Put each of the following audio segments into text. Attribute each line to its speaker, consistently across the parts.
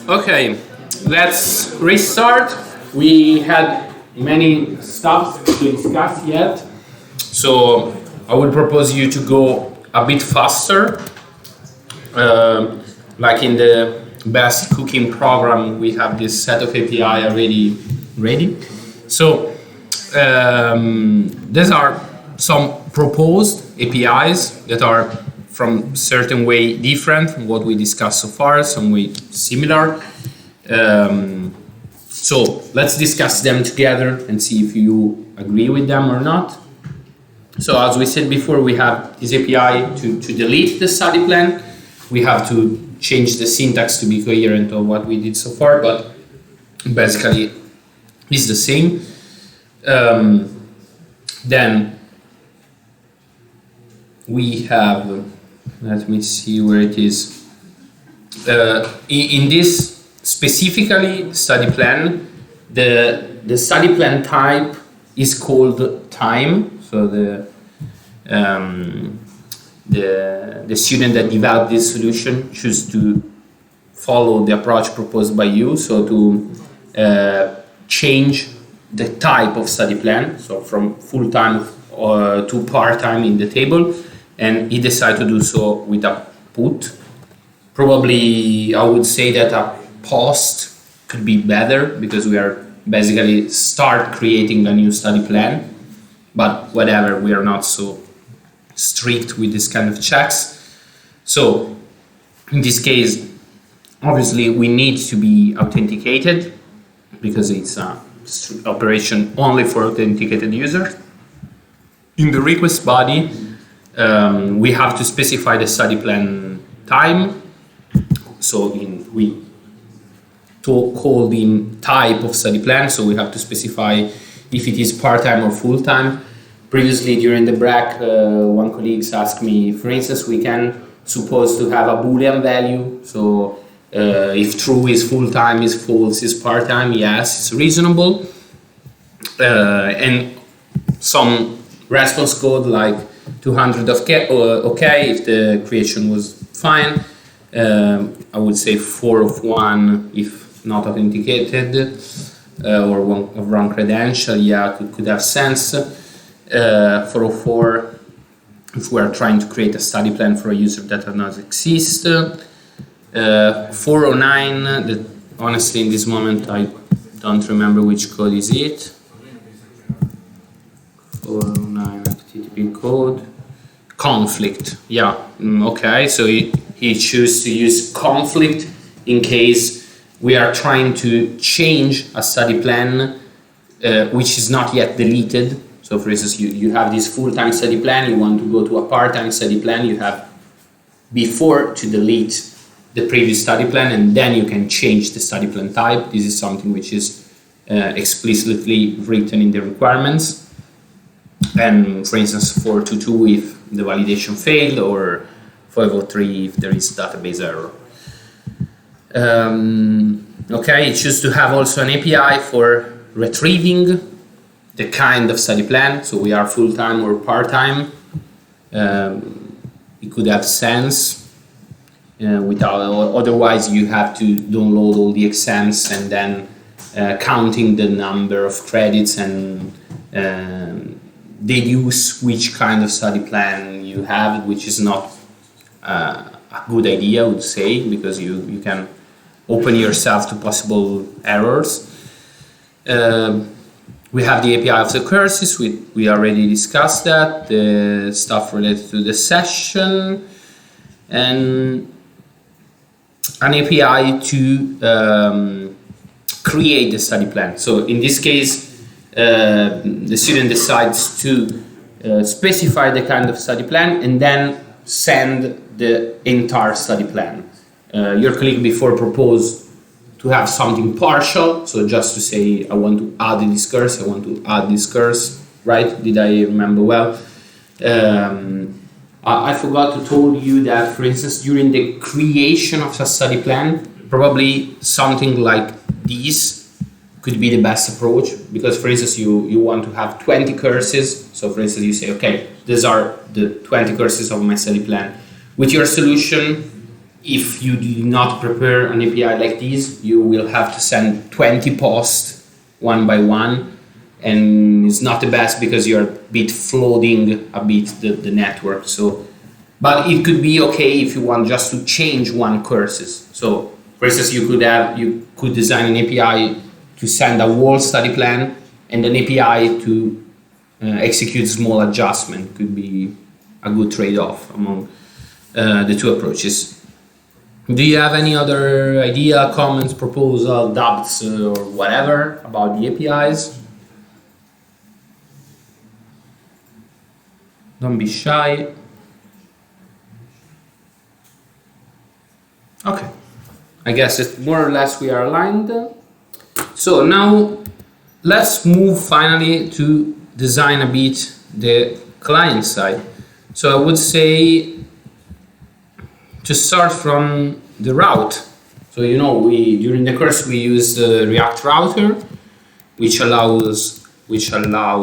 Speaker 1: Okay, let's restart. We had many stuff to discuss yet, so I would propose you to go a bit faster. Like in the best cooking program, we have this set of API already ready. So these are some proposed APIs that are from certain way different from what we discussed so far, some way similar. So let's discuss them together and see if you agree with them or not. So as we said before, we have this API to delete the study plan. We have to change the syntax to be coherent of what we did so far, but basically it's the same. Then we have, let me see where it is. In this specifically study plan, the study plan type is called time. So the student that developed this solution choose to follow the approach proposed by you. So to change the type of study plan, so from full-time to part-time in the table, and he decided to do so with a put. Probably I would say that a post could be better because we are basically start creating a new study plan, but whatever, we are not so strict with this kind of checks. So in this case, obviously we need to be authenticated because it's an operation only for authenticated users. In the request body, we have to specify the study plan time. So we call the type of study plan, so we have to specify if it is part-time or full-time. Previously during the break, one colleague asked me, for instance, we can suppose to have a Boolean value. So if true is full-time, is false is part-time, yes, it's reasonable. And some response code like 200 of okay, if the creation was fine. I would say 4 of 1 if not authenticated, or 1 of wrong credential, yeah, could have sense. 404 if we are trying to create a study plan for a user that does not exist. 409, that honestly in this moment I don't remember which code is it. 409 HTTP code. Conflict, yeah, okay, so he chooses to use conflict in case we are trying to change a study plan which is not yet deleted. So for instance, you have this full-time study plan, you want to go to a part-time study plan, you have before to delete the previous study plan, and then you can change the study plan type. This is something which is explicitly written in the requirements. And for instance, 422 if the validation failed, or 503 if there is database error. Okay, it chooses to have also an API for retrieving the kind of study plan. So we are full-time or part-time. It could have sense. Otherwise, you have to download all the exams and then counting the number of credits and deduce which kind of study plan you have, which is not a good idea, I would say, because you can open yourself to possible errors. We have the API of the courses, we already discussed that, the stuff related to the session, and an API to create the study plan. So in this case, the student decides to specify the kind of study plan and then send the entire study plan. Your colleague before proposed to have something partial, so just to say I want to add this course, I want to add this course, right? Did I remember well? I forgot to tell you that, for instance, during the creation of a study plan, probably something like this could be the best approach, because for instance you want to have 20 courses. So for instance you say, okay, these are the 20 courses of my study plan. With your solution, if you do not prepare an API like this, you will have to send 20 posts one by one, and it's not the best because you're a bit flooding a bit the network. So, but it could be okay if you want just to change one courses. So, for instance, you could design an API to send a whole study plan and an API to execute small adjustment. Could be a good trade-off among the two approaches. Do you have any other idea, comments, proposal, doubts, or whatever about the APIs? Don't be shy. Okay, I guess it's more or less we are aligned. So now let's move finally to design a bit the client side. So I would say to start from the route. So during the course we use the React router, which allows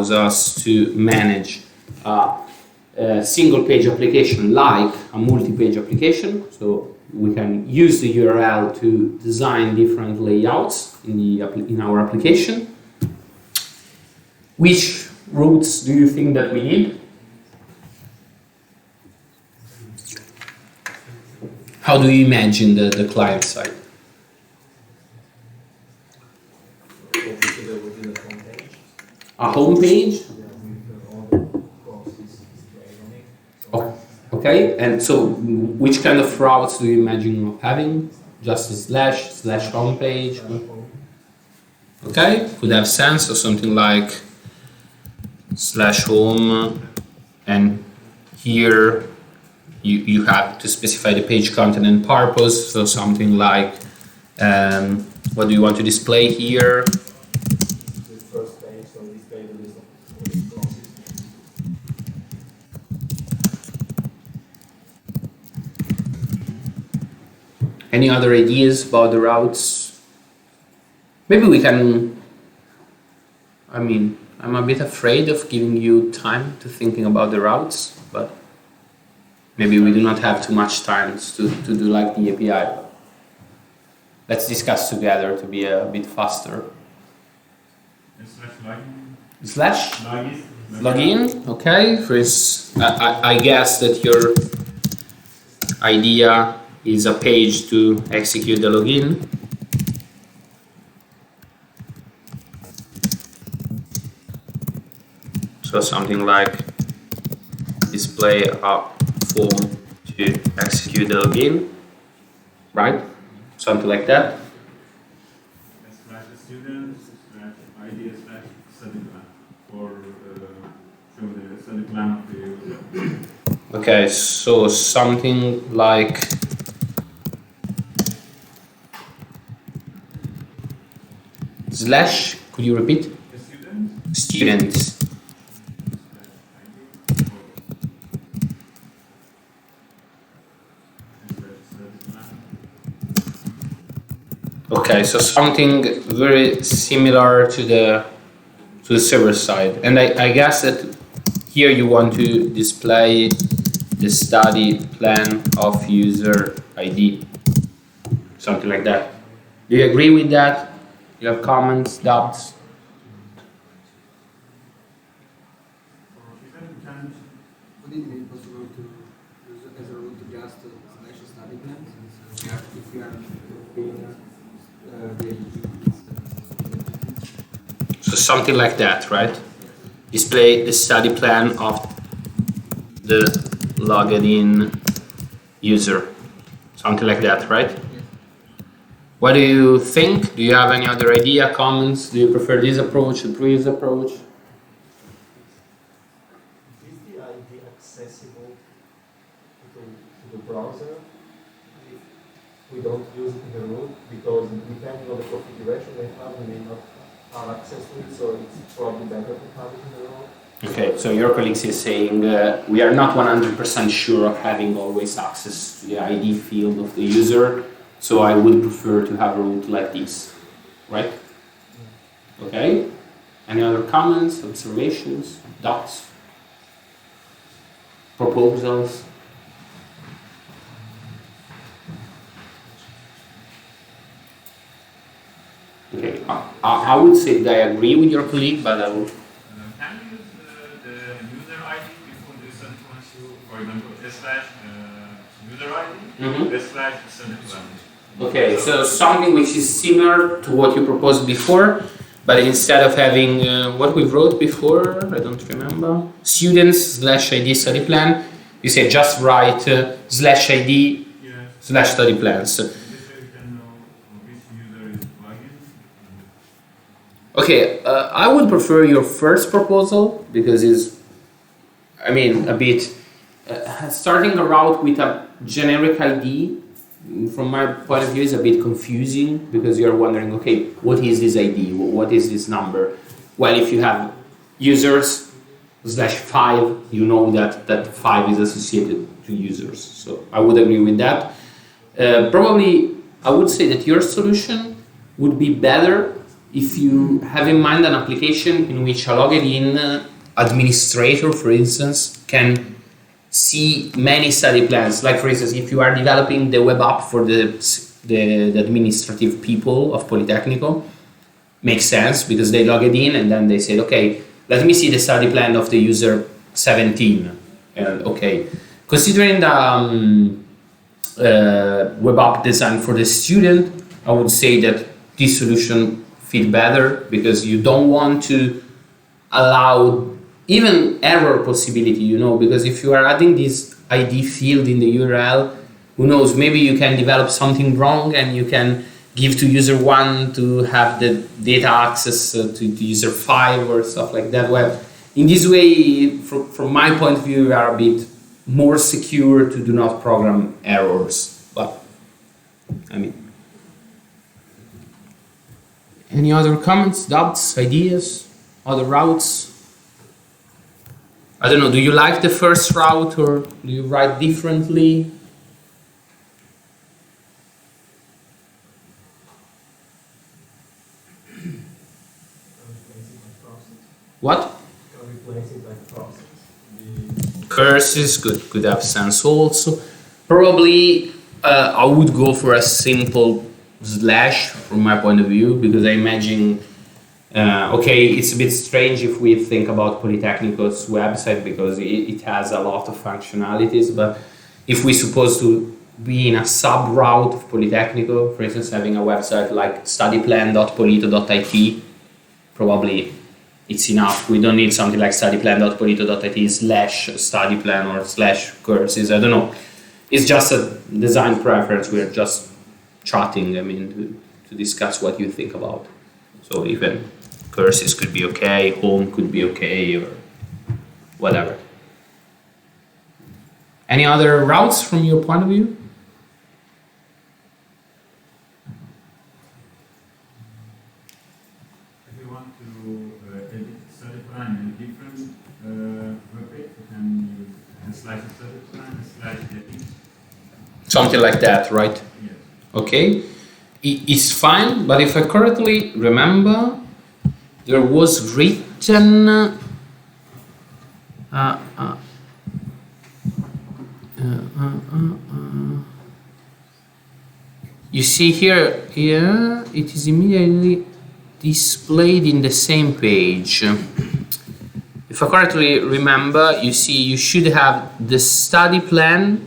Speaker 1: us to manage a single page application like a multi-page application. So we can use the URL to design different layouts in our application. Which routes do you think that we need? How do you imagine the client side? A home page? Oh, okay, and so which kind of routes do you imagine having? Just a slash home page? Okay, could have sense, or something like slash home, and here you have to specify the page content and purpose, so something like what do you want to display here?
Speaker 2: The first page, so display the list of courses.
Speaker 1: Any other ideas about the routes? Maybe we can, I'm a bit afraid of giving you time to thinking about the routes, but maybe we do not have too much time to do like the API. Let's discuss together to be a bit faster. Slash login, okay. I guess that your idea is a page to execute the login. So something like display a form to execute the login, right? Something like that.
Speaker 3: Slash student slash ID slash study plan for show the study plan of the user.
Speaker 1: Okay, so something like slash. Could you repeat?
Speaker 3: The student.
Speaker 1: Students. Okay, so something very similar to the server side, and I guess that here you want to display the study plan of user ID, something like that. Do you agree with that? You have comments, doubts?
Speaker 4: Would it be possible to use as a root just slash study plan? If you are
Speaker 1: So something like that, right? Display the study plan of the logged in user, something like that, right? What do you think? Do you have any other idea, comments? Do you prefer this approach, the previous approach?
Speaker 2: Is the ID accessible to the browser if we don't use it in the root? Because depending on the configuration they have, we may not have access to it, so it's probably better to have it in the root.
Speaker 1: Okay, so your colleagues is saying we are not 100% sure of having always access to the ID field of the user, so I would prefer to have a route like this, right? Okay, any other comments, observations, doubts, proposals? Okay, I would say that I agree with your colleague, but I would.
Speaker 3: Can you use the user ID before the study plan? For example, user ID, study plan.
Speaker 1: Okay, so something which is similar to what you proposed before, but instead of having what we wrote before, I don't remember, students/ID study plan, you say just write /ID /study plans.
Speaker 3: This way you can know which user is plugging.
Speaker 1: Okay, I would prefer your first proposal because it's, I mean, a bit starting a route with a generic ID. From my point of view, is a bit confusing because you're wondering, okay, what is this ID? What is this number? Well, if you have users /5, you know that 5 is associated to users. So I would agree with that. Probably, I would say that your solution would be better if you have in mind an application in which a logged in administrator, for instance, can see many study plans. Like for instance, if you are developing the web app for the administrative people of Politecnico, makes sense because they log it in and then they said, okay, let me see the study plan of the user 17. Okay, considering the web app design for the student, I would say that this solution fit better because you don't want to allow even error possibility, you know, because if you are adding this ID field in the URL, who knows, maybe you can develop something wrong and you can give to user 1 to have the data access to user 5 or stuff like that. Well, in this way, from my point of view, we are a bit more secure to do not program errors. But, I mean, any other comments, doubts, ideas, other routes? I don't know, do you like the first route or do you write differently? What?
Speaker 2: Can replace it by process.
Speaker 1: Curses could have sense also. Probably I would go for a simple slash from my point of view because I imagine okay, it's a bit strange if we think about Politecnico's website because it has a lot of functionalities, but if we suppose to be in a sub-route of Politecnico, for instance, having a website like studyplan.polito.it, probably it's enough. We don't need something like studyplan.polito.it/studyplan or /courses, I don't know. It's just a design preference, we're just chatting, I mean, to discuss what you think about. So even courses could be okay, home could be okay, or whatever. Any other routes from your point of view?
Speaker 3: If you want to edit study plan in a different web page, you can use /study plan /edit.
Speaker 1: Something like that, right?
Speaker 3: Yes.
Speaker 1: Okay. It's fine, but if I correctly remember, there was written you see here, it is immediately displayed in the same page. If I correctly remember, you see you should have the study plan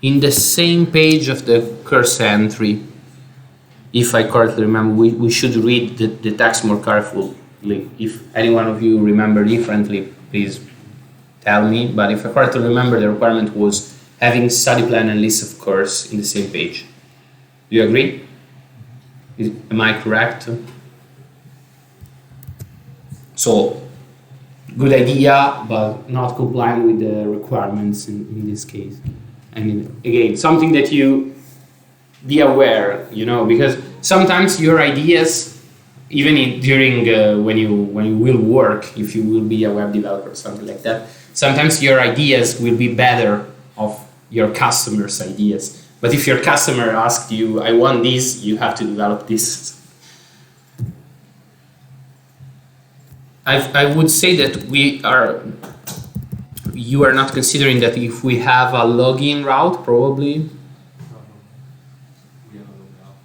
Speaker 1: in the same page of the course entry. If I correctly remember, we should read the text more carefully. If any one of you remember differently, please tell me. But if I correctly remember, the requirement was having study plan and list of course in the same page. Do you agree? Am I correct? So, good idea, but not complying with the requirements in this case. And again, something that you be aware, you know, because sometimes your ideas, even during when you will work, if you will be a web developer or something like that, sometimes your ideas will be better of your customers' ideas. But if your customer asks you, I want this, you have to develop this. I would say that you are not considering that if we have a login route, probably.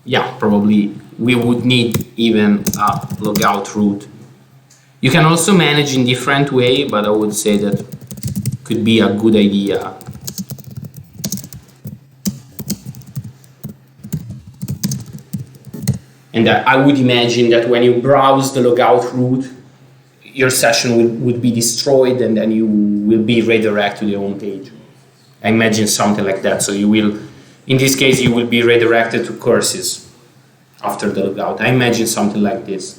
Speaker 1: yeah, probably we would need even a logout route. You can also manage in different way, but I would say that could be a good idea. And I would imagine that when you browse the logout route, your session would be destroyed and then you will be redirected to the home page. I imagine something like that. So you will, in this case, you will be redirected to courses after the logout. I imagine something like this.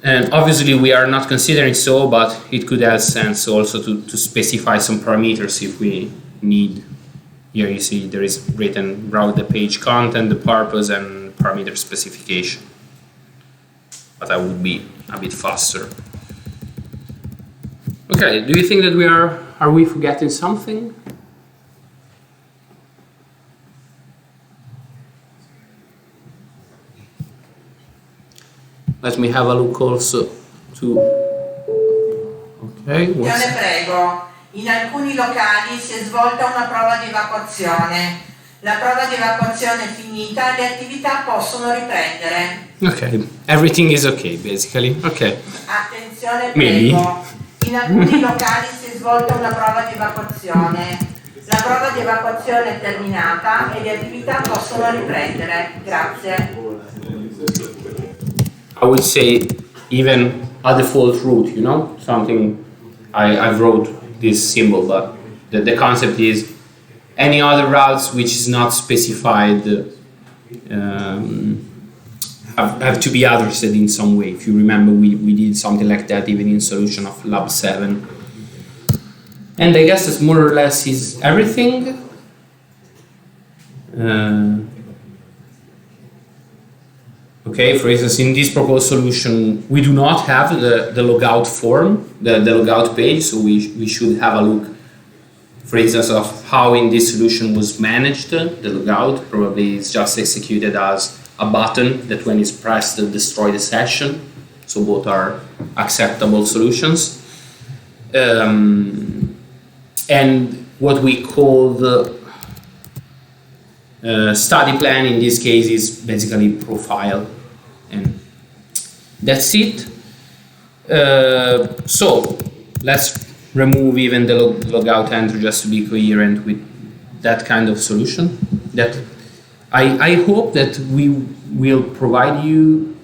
Speaker 1: And obviously we are not considering so, but it could have sense also to specify some parameters if we need. Here you see there is written route the page content, the purpose, and parameter specification. But I would be a bit faster. Okay, do you think that are we forgetting something? Let me have a look also to... Okay.
Speaker 5: Io ne prego. In alcuni locali si è svolta una prova di evacuazione. La prova di evacuazione è finita e le attività possono riprendere.
Speaker 1: Okay, everything is okay, basically. Okay.
Speaker 5: Attenzione,
Speaker 1: Maybe.
Speaker 5: prego. In alcuni locali si è svolta una prova di evacuazione. La prova di evacuazione è terminata e le attività possono riprendere. Grazie.
Speaker 1: I would say even a default route, you know, something I wrote this symbol, but the concept is any other routes which is not specified have to be addressed in some way. If you remember, we did something like that even in solution of Lab 7. And I guess it's more or less is everything. Okay, for instance, in this proposed solution, we do not have the logout form, the logout page, so we should have a look, for instance, of how in this solution was managed. The logout probably is just executed as a button that when it's pressed will destroy the session, so both are acceptable solutions. And what we call the study plan in this case is basically profile, and that's it. So let's remove even the logout entry just to be coherent with that kind of solution. That I hope that we will provide you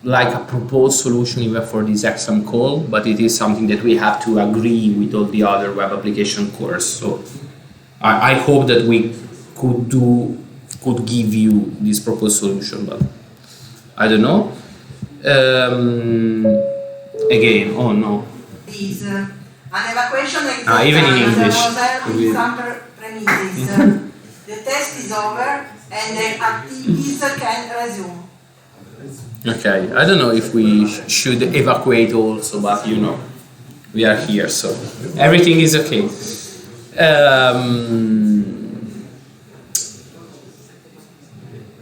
Speaker 1: like a proposed solution even for this exam call, but it is something that we have to agree with all the other web application course. So I hope that we could give you this proposed solution, but I don't know. Again, oh no.
Speaker 5: Is an evacuation
Speaker 1: Even in English.
Speaker 5: Some premises. The test is over and the activities can resume.
Speaker 1: Okay, I don't know if we should evacuate also, but you know, we are here, so everything is okay.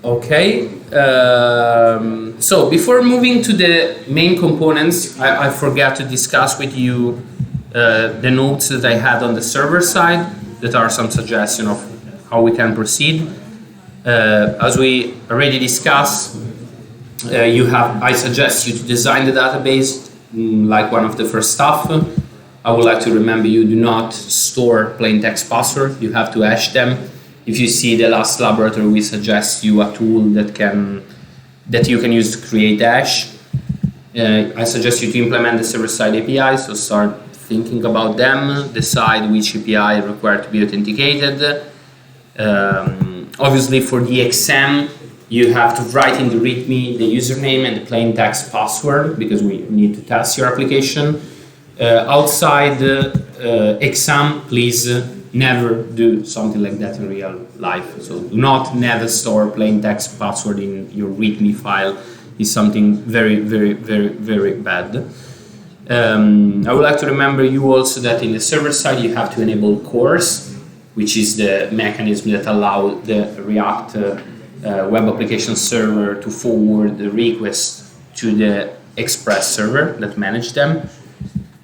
Speaker 1: Okay, so before moving to the main components, I forgot to discuss with you the notes that I had on the server side that are some suggestions of how we can proceed. As we already discussed, I suggest you to design the database like one of the first stuff. I would like to remember you do not store plain text password, you have to hash them. If you see the last laboratory, we suggest you a tool that you can use to create hash. I suggest you to implement the server-side API, so start thinking about them, decide which API is required to be authenticated. Obviously for the exam, you have to write in the README the username and the plain text password because we need to test your application. Outside the exam, please never do something like that in real life. So do not never store plain text password in your README file. It's something very, very, very, very bad. I would like to remember you also that in the server side you have to enable CORS, which is the mechanism that allows the React web application server to forward the request to the Express server that manages them.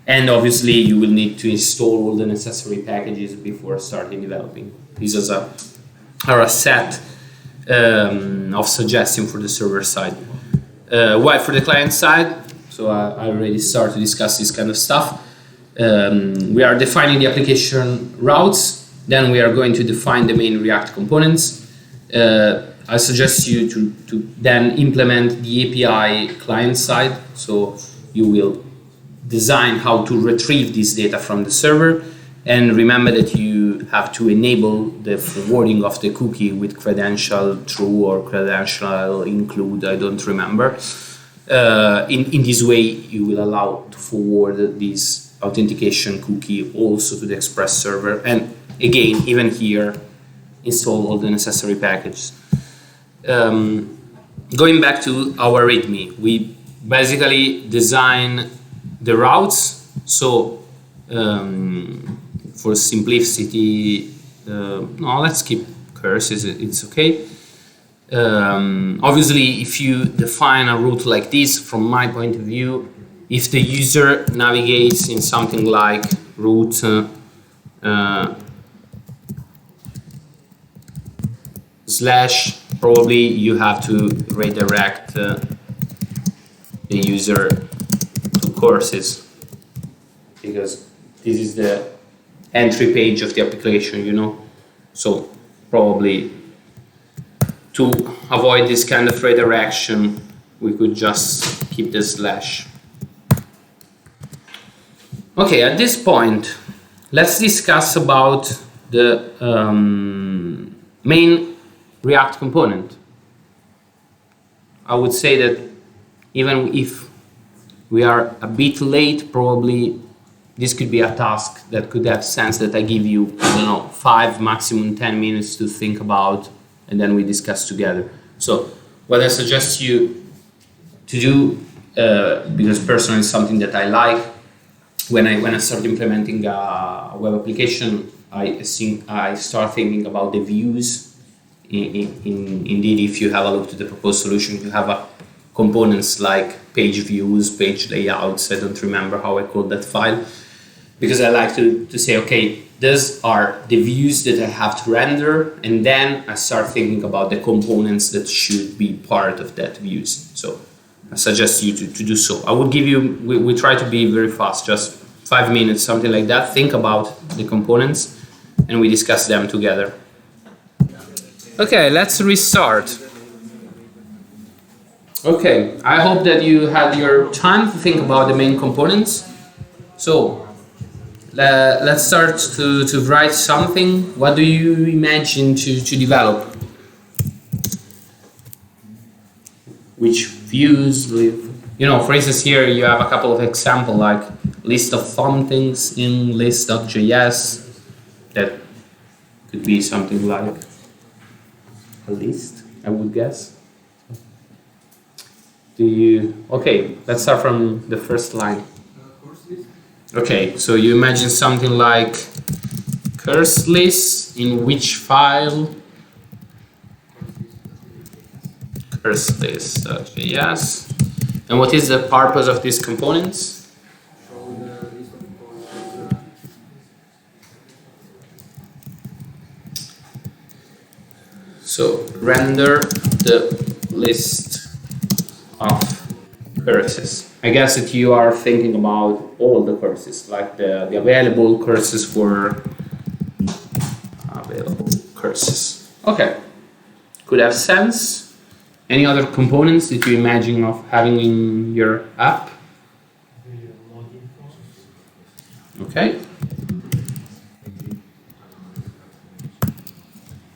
Speaker 1: And obviously you will need to install all the necessary packages before starting developing. This is a are a set of suggestions for the server side. While for the client side, so I already started to discuss this kind of stuff. We are defining the application routes, then we are going to define the main React components. I suggest you to then implement the API client side, so you will design how to retrieve this data from the server, and remember that you have to enable the forwarding of the cookie with credential true or credential include, I don't remember. In this way, you will allow to forward this authentication cookie also to the Express server, and again, even here, install all the necessary packages. Going back to our README, we basically design the routes. So for simplicity, no, let's keep curses, it's okay. Obviously, if you define a route like this, from my point of view, if the user navigates in something like route slash, probably you have to redirect the user to courses, because this is the entry page of the application, you know. So probably to avoid this kind of redirection, we could just keep the slash. Okay, at this point, let's discuss about the main React component. I would say that even if we are a bit late, probably this could be a task that could have sense that I give you, I don't know, 5, maximum 10 minutes to think about, and then we discuss together. So what I suggest you to do, because personally it's something that I like, when I start implementing a web application, I start thinking about the views. Indeed, if you have a look to the proposed solution, you have components like page views, page layouts. I don't remember how I called that file, because I like to say, okay, these are the views that I have to render, and then I start thinking about the components that should be part of that views. So I suggest you to do so. I would give you, we try to be very fast, just 5 minutes, something like that. Think about the components, and we discuss them together. Okay, let's restart. Okay, I hope that you had your time to think about the main components. So let's start to write something. What do you imagine to develop? Which views live? You know, for instance, here you have a couple of examples like list of somethings in list.js. That could be something like a list, I would guess. Okay, let's start from the first line. Okay, so you imagine something like course list in which file? Course list.js. And what is the purpose of these components? So render the list of courses. I guess that you are thinking about all the courses, like the available courses for available courses. Okay, could have sense. Any other components that you imagine of having in your app? Okay.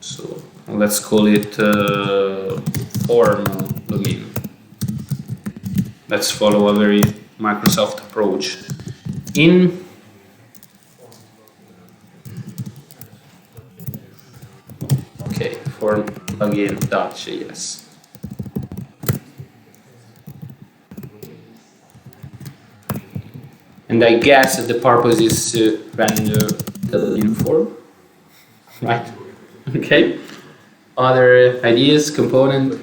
Speaker 1: So let's call it form login. Let's follow a very Microsoft approach. In okay, form login.js. And I guess that the purpose is to render the login form, right? Okay. Other ideas, component?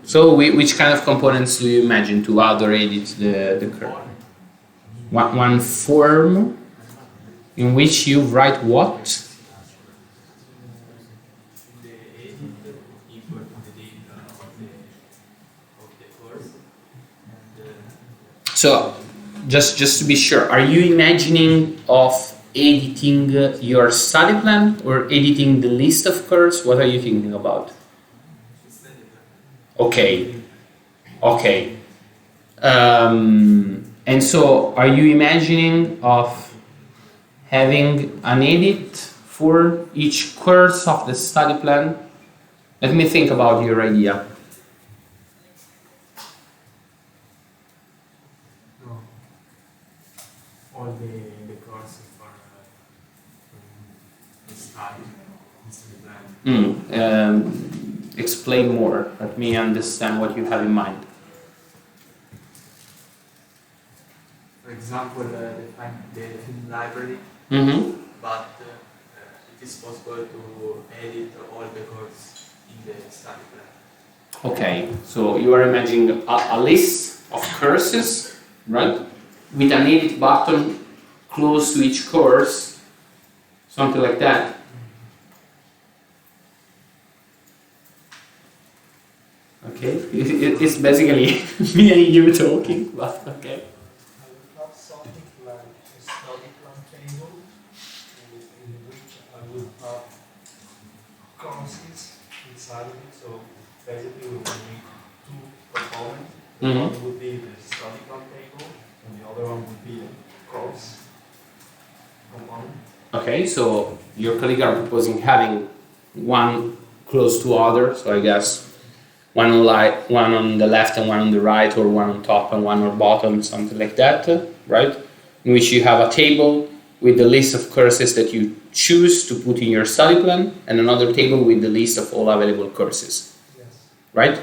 Speaker 1: So which kind of components do you imagine to add or edit the curve? one form in which you write what? So, just to be sure, are you imagining of editing your study plan or editing the list of courses? What are you thinking about? Okay. And so, are you imagining of having an edit for each course of the study plan? Let me think about your idea.
Speaker 2: All the courses for the study plan.
Speaker 1: Explain more. Let me understand what you have in mind.
Speaker 2: For example, the film library, but it is possible to edit all the courses in the study plan.
Speaker 1: Okay, so you are imagining a list of courses, right? With an edit button close to each course, something like that. Okay, it's basically me and you talking, but okay.
Speaker 2: I would have something like a study plan table in which I would have courses inside of it. So basically we will need two components. One would be the study plan table and the other one would be a course component.
Speaker 1: Okay, so your colleagues are proposing having one close to other, so I guess one on the left and one on the right, or one on top and one on bottom, something like that, right? In which you have a table with the list of courses that you choose to put in your study plan, and another table with the list of all available courses.
Speaker 2: Yes.
Speaker 1: Right?
Speaker 2: Yes.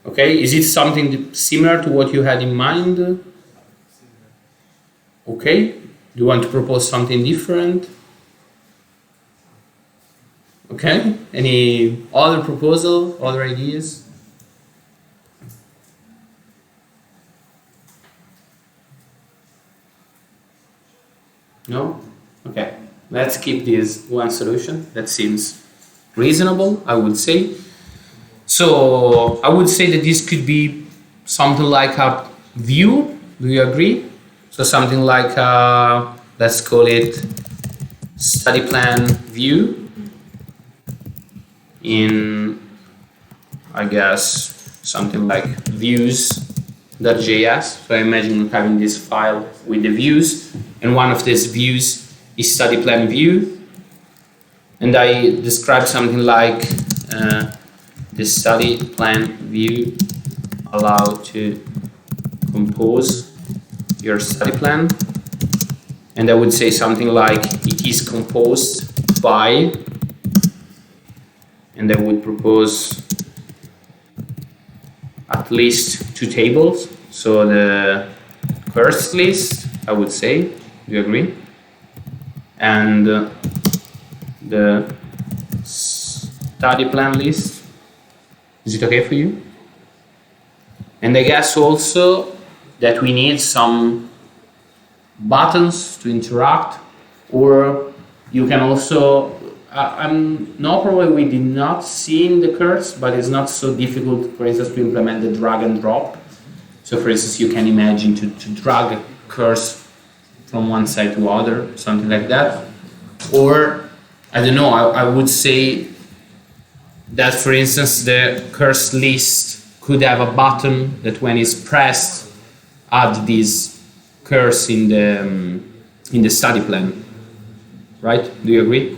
Speaker 1: Okay, is it something similar to what you had in mind? Okay, do you want to propose something different? Okay, any other proposal, other ideas? No? Okay, let's keep this one solution. That seems reasonable, I would say. So I would say that this could be something like a view. Do you agree? So something like let's call it study plan view in, I guess, something like views.js. So I imagine having this file with the views, and one of these views is study plan view, and I describe something like the study plan view allow to compose your study plan, and I would say something like it is composed by, and I would propose at least two tables. So the course list, I would say, do you agree? And the study plan list. Is it okay for you? And I guess also that we need some buttons to interact, or you can also, no, probably we did not see in the course, but it's not so difficult, for instance, to implement the drag and drop. So for instance, you can imagine to drag a course from one side to other, something like that. Or, I don't know, I would say that, for instance, the course list could have a button that when it's pressed, add this course in the study plan. Right? Do you agree?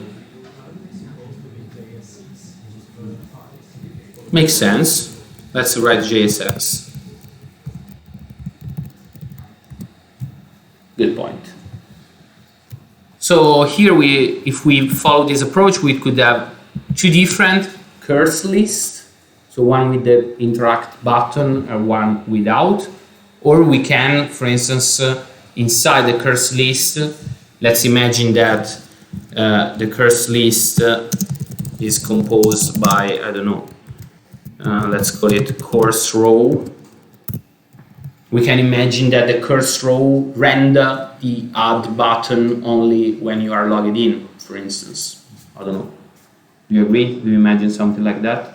Speaker 1: Makes sense. Let's write JSX. Good point. So here if we follow this approach, we could have two different course lists. So one with the interact button and one without. Or we can, for instance, inside the course list, let's imagine that the course list is composed by, I don't know, let's call it course row. we can imagine that the cursor row render the add button only when you are logged in, for instance. I don't know. Do you agree? Do you imagine something like that?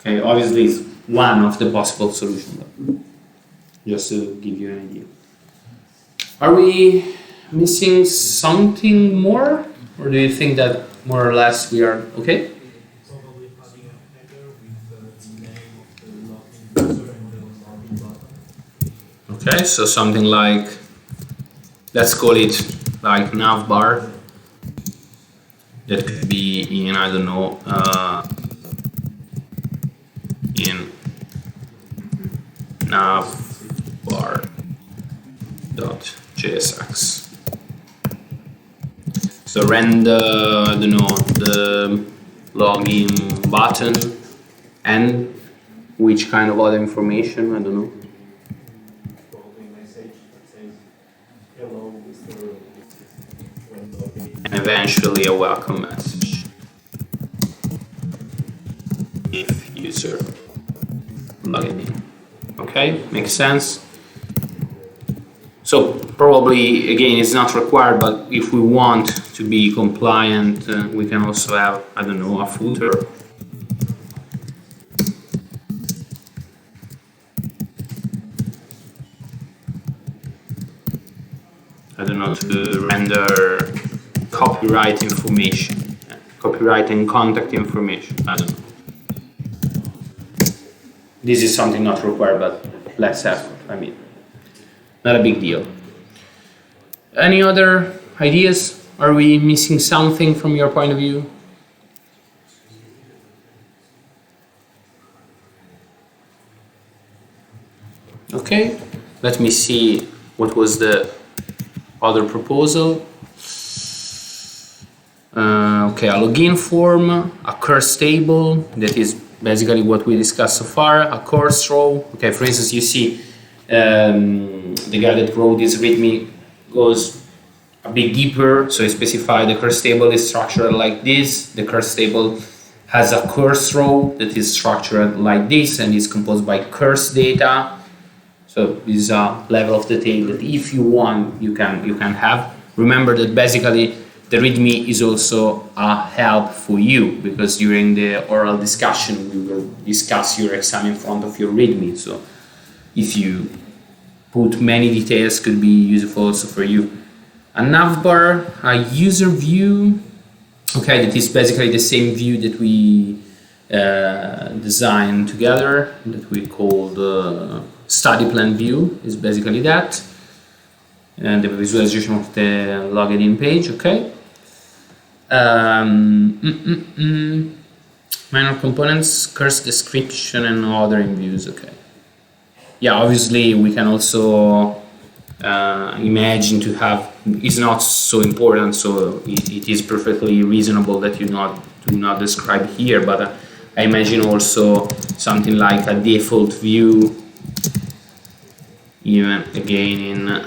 Speaker 1: Okay, obviously it's one of the possible solutions, just to give you an idea. Are we missing something more? Or do you think that more or less we are okay?
Speaker 2: Probably having a header with the name of the login user and the login button.
Speaker 1: Okay, so something like, let's call it like navbar. That could be in, I don't know, in navbar.jsx. So render, I don't know, the login button and which kind of other information, I don't know.
Speaker 2: Probably a message that says, hello, Mr. when logging.
Speaker 1: And eventually a welcome message. If user logging in. Okay, makes sense. So probably again it's not required, but if we want to be compliant, we can also have, I don't know, a footer. I don't know, to render copyright information, copyright and contact information. I don't know. This is something not required, but less effort. I mean, not a big deal. Any other ideas? Are we missing something from your point of view? Okay, let me see what was the other proposal. Okay, a login form, a course table, that is basically what we discussed so far, a course row. Okay, for instance, you see the guy that wrote this README goes a bit deeper, so he specified the course table is structured like this. The course table has a course row that is structured like this and is composed by course data. So this is a level of detail that if you want, you can have. Remember that basically the README is also a help for you, because during the oral discussion we will discuss your exam in front of your README. So if you put many details, could be useful also for you. A navbar, a user view. Okay, that is basically the same view that we designed together, that we called study plan view, is basically that. And the visualization of the logged in page, okay. Minor components, course description and other in views, okay. Yeah, obviously we can also imagine to have, it's not so important, so it is perfectly reasonable that you do not describe here, but I imagine also something like a default view, even again in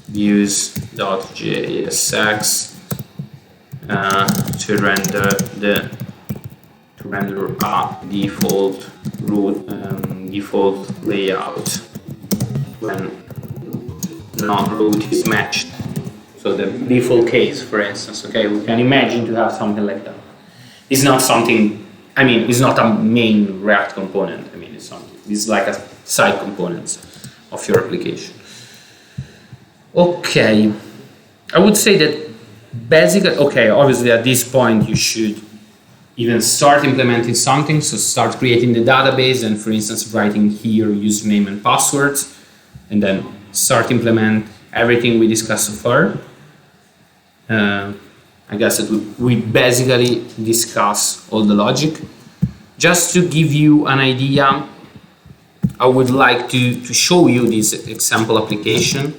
Speaker 1: views.jsx, to render a default layout when non-root is matched. So the default case, for instance, okay, we can imagine to have something like that. It's not something, I mean, it's not a main React component. I mean, it's like a side component of your application. Okay, I would say that basically, okay, obviously at this point you should even start implementing something. So start creating the database and, for instance, writing here username and passwords, and then start implement everything we discussed so far. I guess that we basically discuss all the logic. Just to give you an idea, I would like to show you this example application.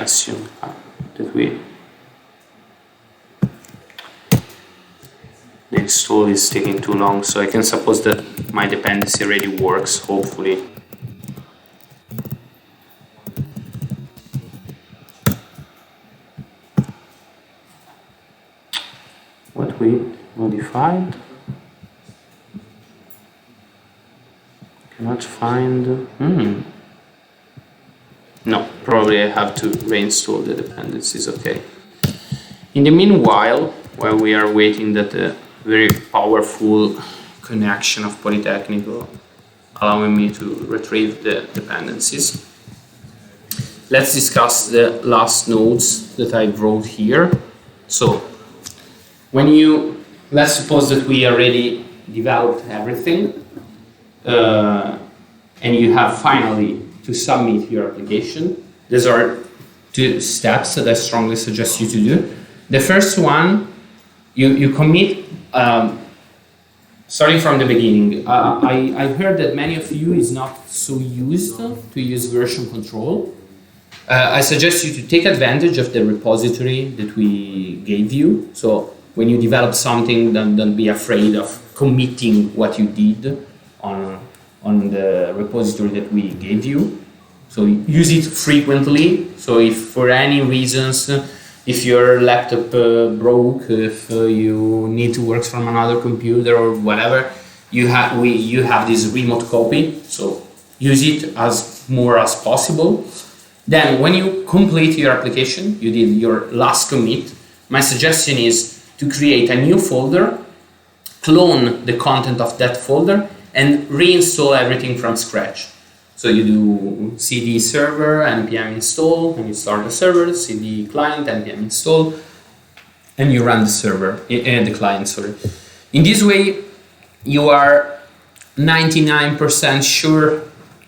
Speaker 1: assume that the install is taking too long, so I can suppose that my dependency already works, hopefully. What we modified? Cannot find. No, probably I have to reinstall the dependencies. Okay. In the meanwhile, while we are waiting that the very powerful connection of Politecnico allowing me to retrieve the dependencies, let's discuss the last nodes that I wrote here. So, let's suppose that we already developed everything, and you have finally to submit your application. These are two steps that I strongly suggest you to do. The first one, you commit, starting from the beginning. I heard that many of you is not so used to use version control. I suggest you to take advantage of the repository that we gave you. So when you develop something, don't be afraid of committing what you did on the repository that we gave you. So use it frequently. So if for any reasons, if your laptop broke, if you need to work from another computer or whatever, you have this remote copy. So use it as more as possible. Then when you complete your application, you did your last commit, my suggestion is to create a new folder, clone the content of that folder, and reinstall everything from scratch. So you do cd server npm install, and you start the server, cd client npm install, and you run the server, the client, sorry. In this way, you are 99% sure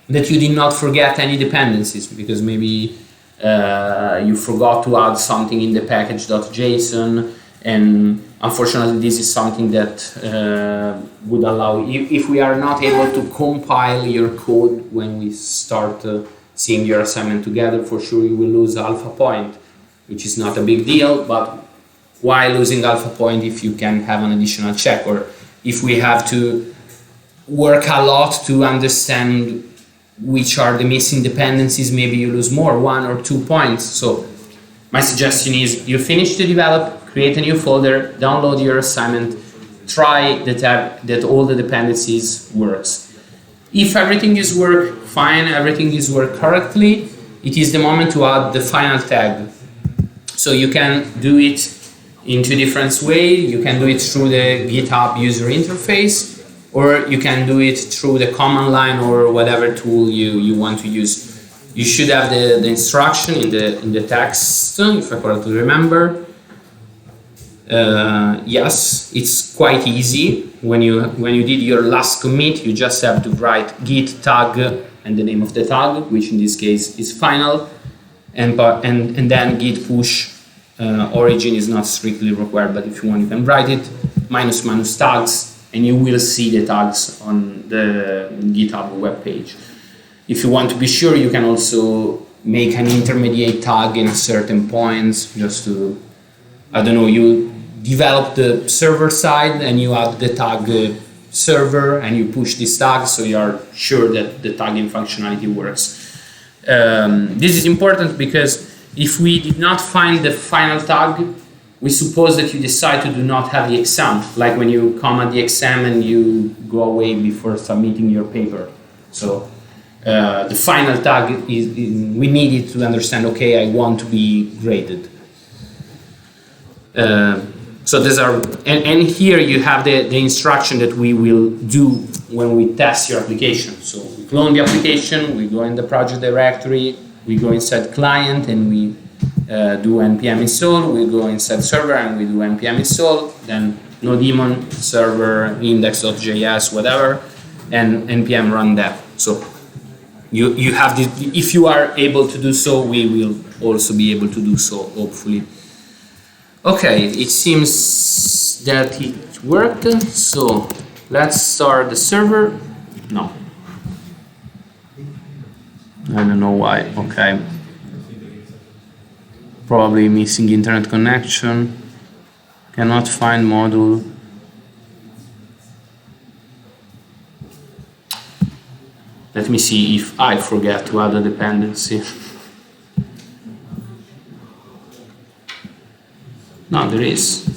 Speaker 1: that you did not forget any dependencies, because maybe you forgot to add something in the package.json, and unfortunately this is something that would allow, if we are not able to compile your code when we start seeing your assignment together, for sure you will lose alpha point, which is not a big deal, but why losing alpha point if you can have an additional check, or if we have to work a lot to understand which are the missing dependencies, maybe you lose more, 1 or 2 points. So my suggestion is you finish to develop, create a new folder, download your assignment, try that all the dependencies works. If everything is work fine, everything is work correctly, it is the moment to add the final tag. So you can do it in two different ways. You can do it through the GitHub user interface, or you can do it through the command line or whatever tool you want to use. You should have the instruction in the text, if I correctly remember. Yes, it's quite easy. When you did your last commit, you just have to write git tag and the name of the tag, which in this case is final, and then git push. Origin is not strictly required, but if you want, you can write it ---- tags, and you will see the tags on the GitHub web page. If you want to be sure, you can also make an intermediate tag in certain points, just to, I don't know, you develop the server side and you add the tag server and you push this tag, so you are sure that the tagging functionality works. This is important because if we did not find the final tag, we suppose that you decide to do not have the exam, like when you come at the exam and you go away before submitting your paper. So the final tag is we need it to understand, okay, I want to be graded. So these are, and here you have the instruction that we will do when we test your application. So we clone the application, we go in the project directory, we go inside client and we do npm install, we go inside server and we do npm install, then no daemon, server, index.js, whatever, and npm run that. So you have this, if you are able to do so, we will also be able to do so, hopefully. Okay, it seems that it worked, so let's start the server. No. I don't know why, okay. probably missing internet connection, cannot find module. Let me see if I forget to add a dependency. No, there is.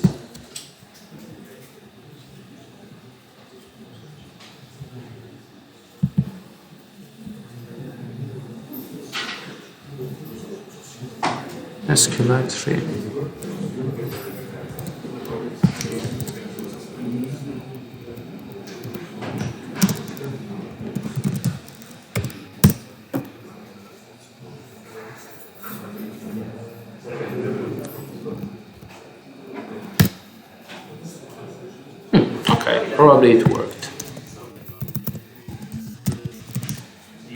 Speaker 1: SQLite 3. Okay, probably it worked.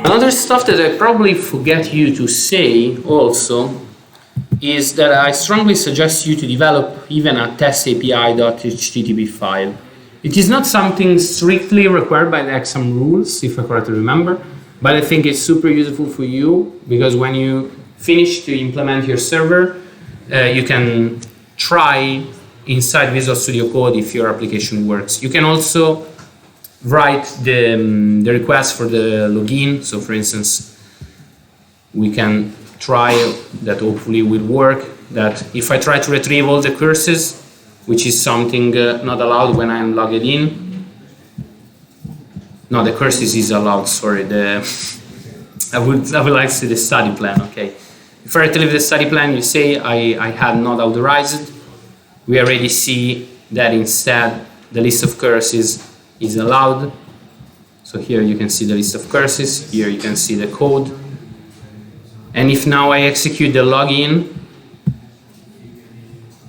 Speaker 1: Another stuff that I probably forget you to say also is that I strongly suggest you to develop even a test API.http file. It is not something strictly required by the exam rules, if I correctly remember, but I think it's super useful for you because when you finish to implement your server, you can try inside Visual Studio Code if your application works. You can also write the request for the login. So for instance, we can try that hopefully will work, that if I try to retrieve all the curses, which is something not allowed when I'm logged in. No, the curses is allowed, sorry. I would like to see the study plan, okay. If I retrieve the study plan, you say I had not authorized. We already see that instead the list of curses is allowed. So here you can see the list of curses, here you can see the code. And if now I execute the login,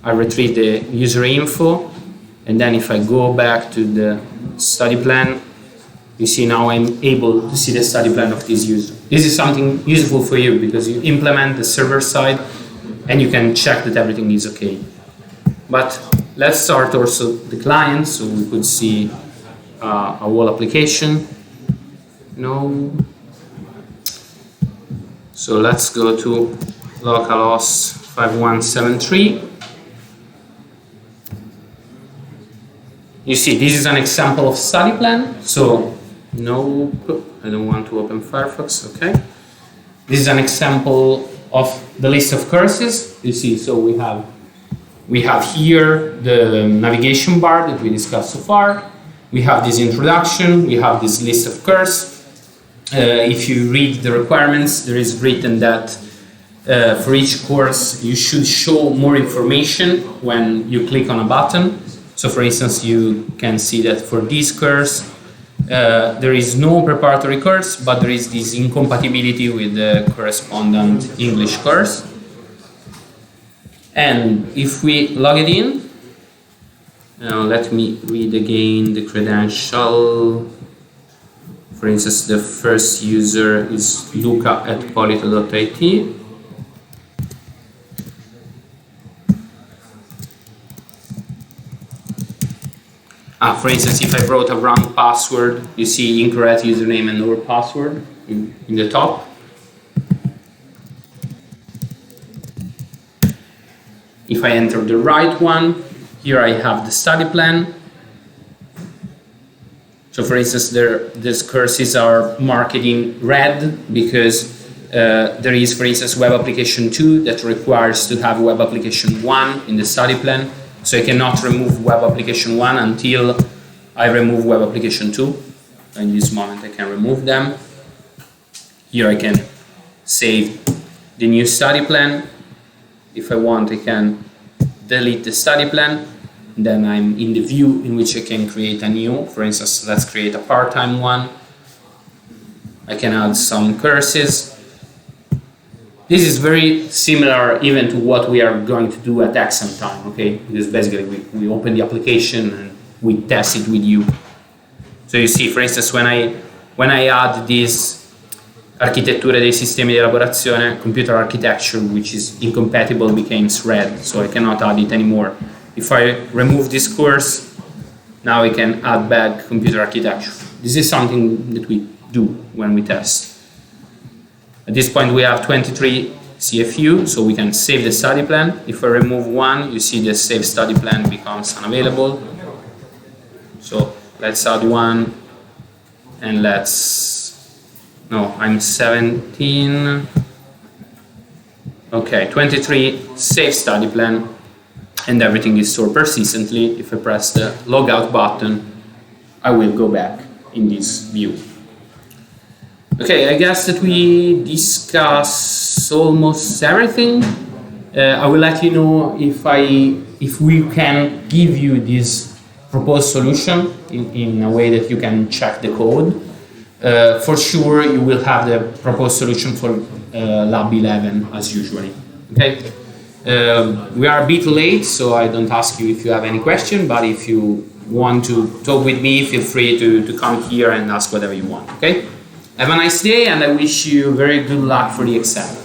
Speaker 1: I retrieve the user info, and then if I go back to the study plan, you see now I'm able to see the study plan of this user. This is something useful for you because you implement the server side and you can check that everything is okay. But let's start also the client so we could see a whole application. No. So let's go to localhost 5173. You see, this is an example of study plan. So, no, I don't want to open Firefox, okay. This is an example of the list of curses. You see, so we have here the navigation bar that we discussed so far. We have this introduction, we have this list of curses. If you read the requirements, there is written that for each course you should show more information when you click on a button. So for instance, you can see that for this course there is no preparatory course, but there is this incompatibility with the correspondent English course. And if we log it in, let me read again the credential. For instance, the first user is luca@polito.it. For instance, if I wrote a wrong password, you see incorrect username and or password in the top. If I enter the right one, here I have the study plan. So for instance, these courses are marked in red because there is, for instance, Web Application 2 that requires to have Web Application 1 in the study plan. So I cannot remove Web Application 1 until I remove Web Application 2. In this moment I can remove them. Here I can save the new study plan. If I want, I can delete the study plan. Then I'm in the view in which I can create a new. For instance, let's create a part-time one. I can add some curses. This is very similar even to what we are going to do at exam time, okay? Because basically we open the application and we test it with you. So you see, for instance, when I add this architettura dei sistemi di elaborazione, computer architecture, which is incompatible, becomes red, so I cannot add it anymore. If I remove this course, now I can add back computer architecture. This is something that we do when we test. At this point we have 23 CFU, so we can save the study plan. If I remove one, you see the save study plan becomes unavailable. So let's add one, and I'm 17. Okay, 23, save study plan, and everything is stored persistently. If I press the logout button, I will go back in this view. Okay, I guess that we discussed almost everything. I will let you know if we can give you this proposed solution in a way that you can check the code. For sure, you will have the proposed solution for Lab 11 as usually. Okay, we are a bit late, so I don't ask you if you have any question, but if you want to talk with me, feel free to come here and ask whatever you want. Okay, have a nice day, and I wish you very good luck for the exam.